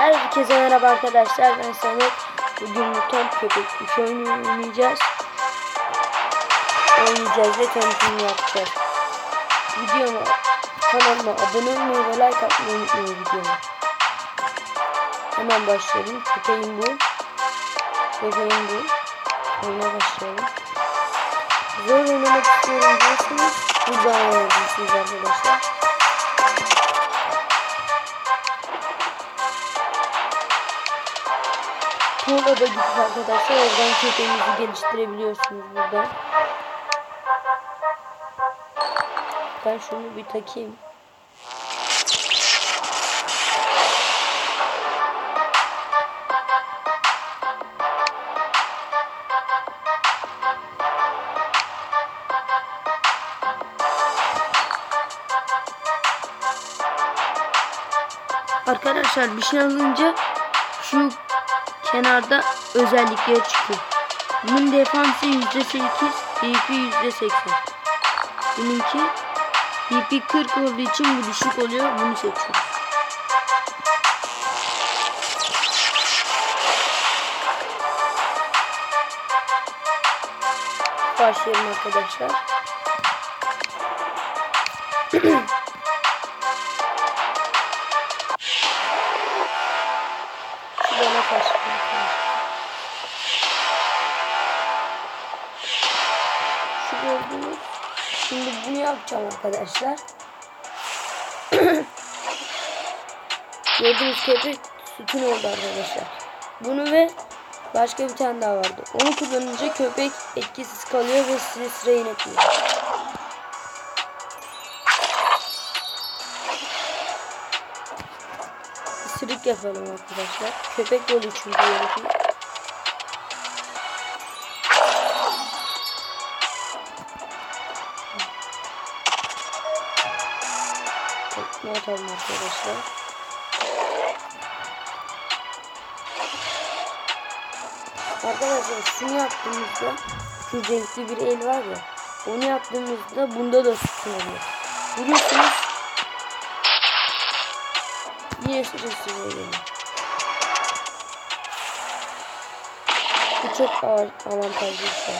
Herkese merhaba arkadaşlar, ben Samet. Bugün Mutant Köpek 3 oyunu oynayacağız ve tanıtımını yapacağız. Kanalıma abone olmayı ve like atmayı unutmayın videomu. Hemen başlayalım. Köpeğim bu. Oyuna başlayalım. Zor oynamak istiyorum diyorsunuz. Buradan oynayabilirsiniz arkadaşlar. Tuğla da gidip arkadaşlar oradan köpeğinizi geliştirebiliyorsunuz buradan. Ben şunu bir takayım. Arkadaşlar bir şey alınca şu kenarda özellikleri çıkıyor. Bunun defansı %8, DP %80. Bununki DP 40 olduğu için bu düşük oluyor. Bunu seçiyoruz. Başlayalım arkadaşlar. Şuraya başlayalım. Şu gördüğünüz. Şimdi bunu yapacağım arkadaşlar. Gördüğünüz köpek sütun oldu arkadaşlar. Bunu ve başka bir tane daha vardı. Onu kullanınca köpek etkisiz kalıyor ve size sıra inetmiyor. Isırık yapalım arkadaşlar. Köpek yolu çünkü yönetiyor. Ne atalım arkadaşlar. Arkadaşlar şunu yaptığımızda şu renkli bir el var ya, onu yaptığımızda bunda da sütun oluyor. Vuruyorsunuz yine sırası geliyor. Bu çok avantajlı bir şey.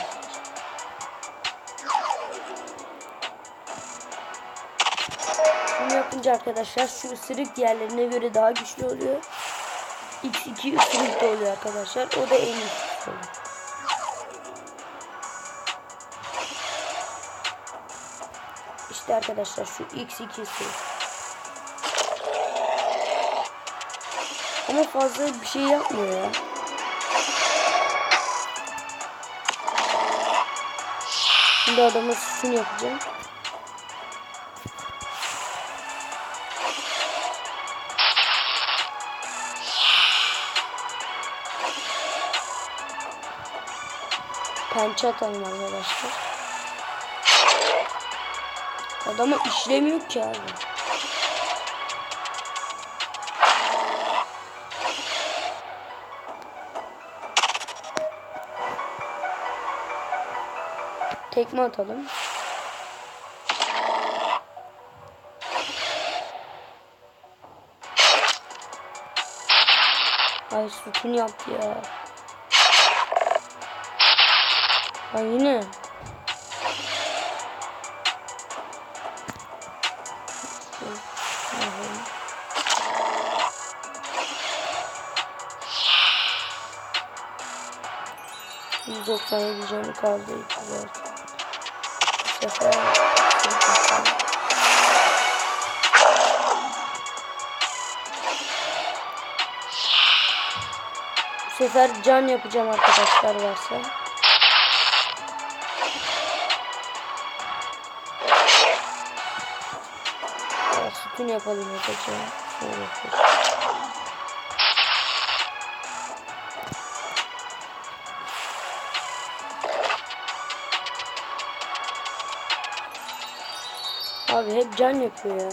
Bunu yapınca arkadaşlar şu ısırık diğerlerine göre daha güçlü oluyor. X2 ısırık da oluyor arkadaşlar. O da en iyisi oluyor. İşte arkadaşlar şu X2 ısırık. Ama fazla bir şey yapmıyor ya. Şimdi adama sütun yapacağım. Pençe atalım arkadaşlar. Adama işlemiyor ki abi. Tekme atalım. Ay sütun yaptı ya. Ay yine. %97 canı kaldı. Bu sefer can yapacağım arkadaşlar varsa. Sütun yapalım yapacağım. Şöyle yapalım. Abi hep can yapıyor ya.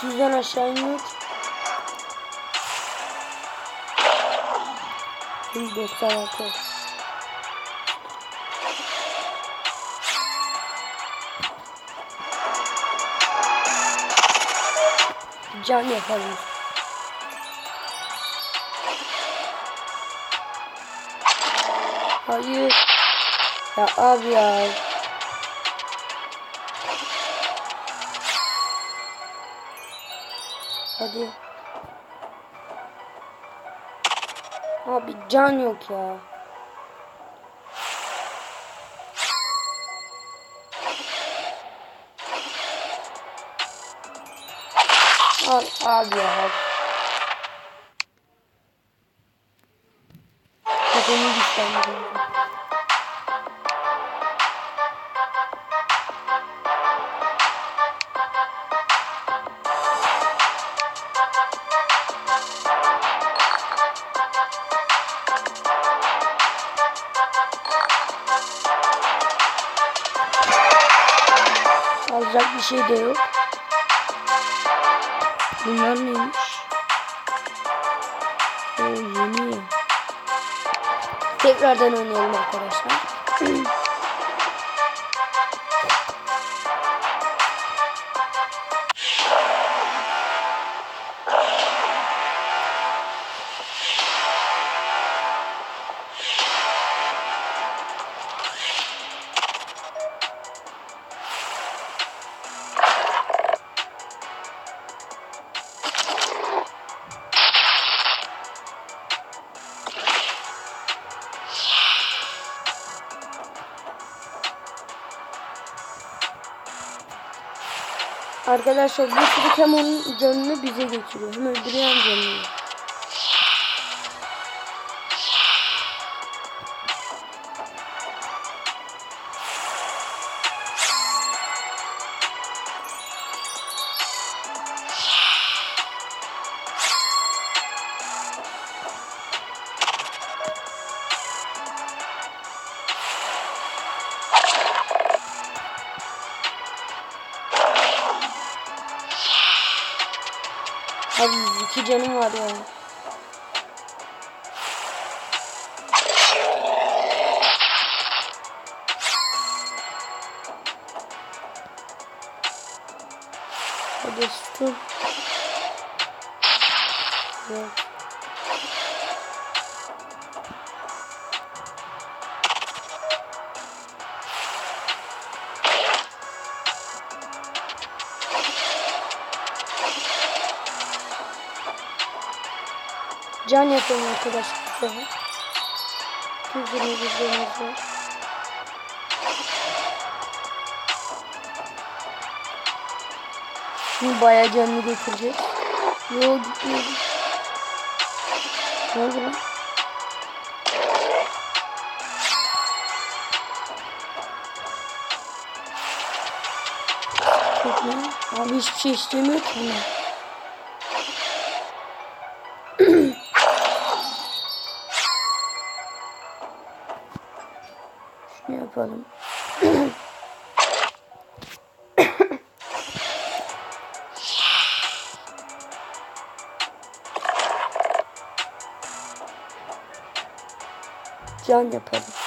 200'den aşağı inmiyor ki. 96. Can yapalım. Hayır. Ya abi ya. Hadi. Abi can yok ya. Abi ya. Kafamı güçlendirdim. Alacak bir şey de yok. Bunlar neymiş? O yeni. Tekrardan oynayalım arkadaşlar. Arkadaşlar bu sürü hem onun canını bize getiriyor. Hem öldürüyor hem canını. Abi 102 canım var ya. Hadi sütun. Evet. Can yapalım arkadaşlar. 220 bizlerimiz var. Şimdi bayağı canını götürecek. Yo gitmiyor. Ne oldu lan? Abi hiçbir şey istemiyor ki bunlar. Şunu yapalım. Can yapalım.